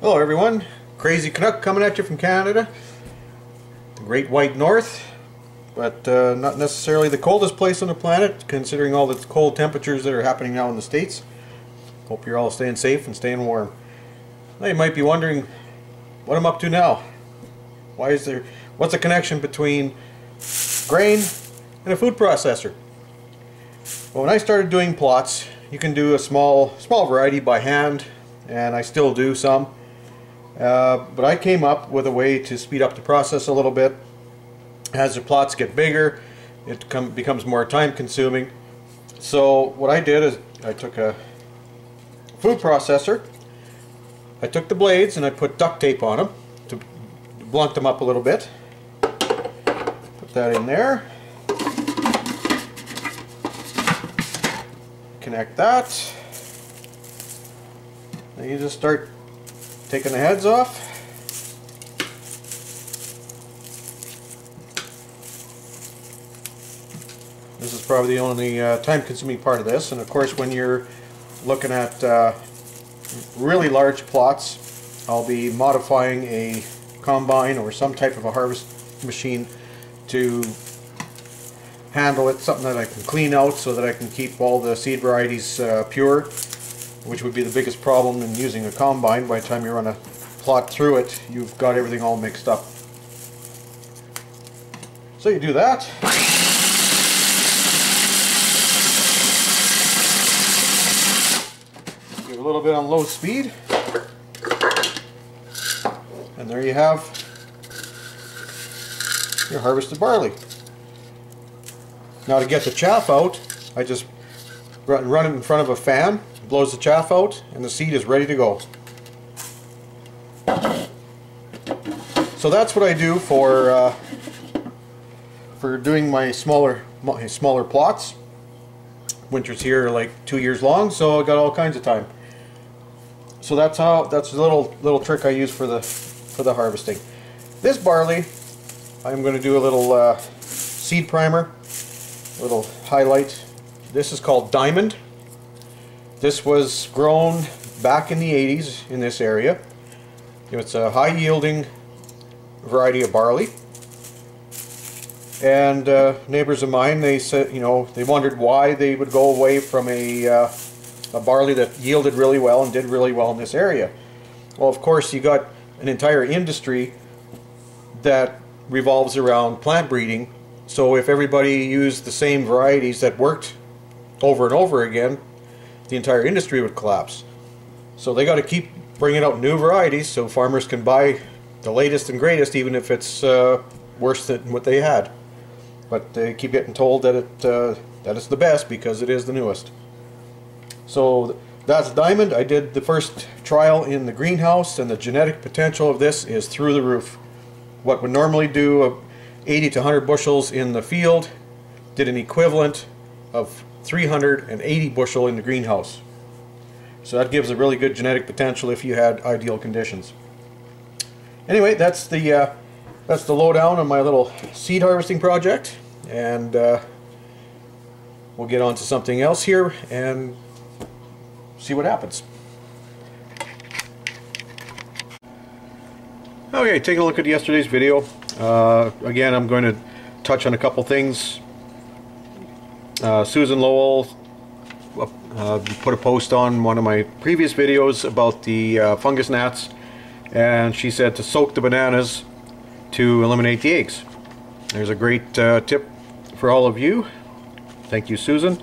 Hello everyone, Crazy Canuck coming at you from Canada, the Great White North, but not necessarily the coldest place on the planet considering all the cold temperatures that are happening now in the States. Hope you're all staying safe and staying warm. Now you might be wondering what I'm up to now. What's the connection between grain and a food processor? Well, when I started doing plots, you can do a small variety by hand, and I still do some. But I came up with a way to speed up the process a little bit. As the plots get bigger, it becomes more time consuming. So what I did is I took a food processor, I took the blades and I put duct tape on them to blunt them up a little bit. Put that in there. Connect that. Then you just start taking the heads off. This is probably the only time-consuming part of this, and of course when you're looking at really large plots, I'll be modifying a combine or some type of a harvest machine to handle it, something that I can clean out so that I can keep all the seed varieties pure, which would be the biggest problem in using a combine. By the time you run a plot through it, you've got everything all mixed up. So you do that. Give it a little bit on low speed. And there you have your harvested barley. Now to get the chaff out, I just run it in front of a fan, blows the chaff out, and the seed is ready to go. So that's what I do for doing my smaller plots. Winter's here like 2 years long, so I got all kinds of time. So that's a little trick I use for the harvesting. This barley, I'm going to do a little seed primer, a little highlight. This is called Diamond. This was grown back in the 80s in this area. It's a high yielding variety of barley. And neighbors of mine, they said, they wondered why they would go away from a barley that yielded really well and did really well in this area. Well, of course, you got an entire industry that revolves around plant breeding. So if everybody used the same varieties that worked over and over again, the entire industry would collapse. So they got to keep bringing out new varieties so farmers can buy the latest and greatest, even if it's worse than what they had. But they keep getting told that that it's the best because it is the newest. So that's Diamond. I did the first trial in the greenhouse, and the genetic potential of this is through the roof. What would normally do 80 to 100 bushels in the field did an equivalent of 380 bushel in the greenhouse. So that gives a really good genetic potential if you had ideal conditions. Anyway, that's the lowdown on my little seed harvesting project, and we'll get on to something else here and see what happens. Okay, taking a look at yesterday's video. Again, I'm going to touch on a couple things. Susan Lowell put a post on one of my previous videos about the fungus gnats, and she said to soak the bananas to eliminate the eggs. There's a great tip for all of you. Thank you, Susan.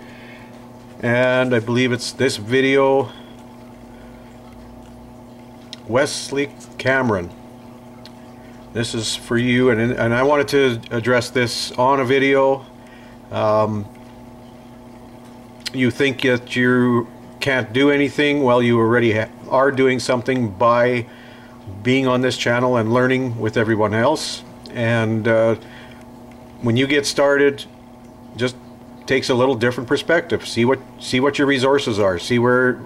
And I believe it's this video, Wesley Cameron. This is for you, and I wanted to address this on a video. You think that you can't do anything? Well, you already are doing something by being on this channel and learning with everyone else. And when you get started, just takes a little different perspective. See what your resources are. See where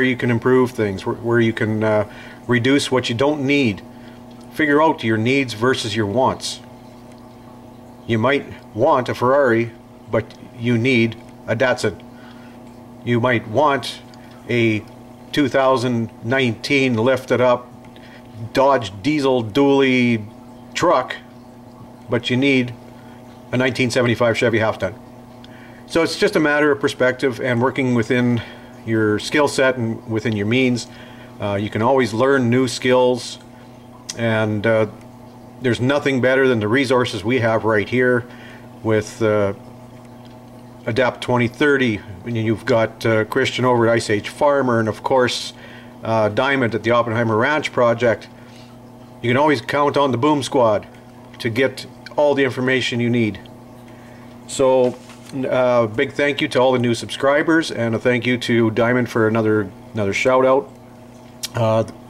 you can improve things, where you can reduce what you don't need. Figure out your needs versus your wants. You might want a Ferrari, but you need a Datsun. You might want a 2019 lifted up Dodge diesel dually truck, but you need a 1975 Chevy half-ton. So it's just a matter of perspective and working within your skill set and within your means. You can always learn new skills, and there's nothing better than the resources we have right here with Adapt 2030. And you've got Christian over at Ice Age Farmer, and of course Diamond at the Oppenheimer Ranch project. You can always count on the Boom Squad to get all the information you need. So big thank you to all the new subscribers, and a thank you to Diamond for another shout out.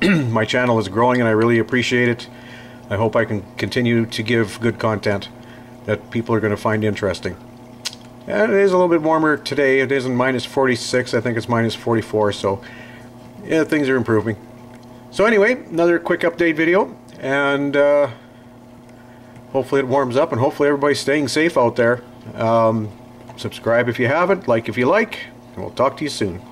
My channel is growing and I really appreciate it. I hope I can continue to give good content that people are going to find interesting. And it is a little bit warmer today. It isn't minus 46, I think it's minus 44, so yeah, things are improving. So anyway, another quick update video, and hopefully it warms up, and hopefully everybody's staying safe out there. Subscribe if you haven't, like if you like, and we'll talk to you soon.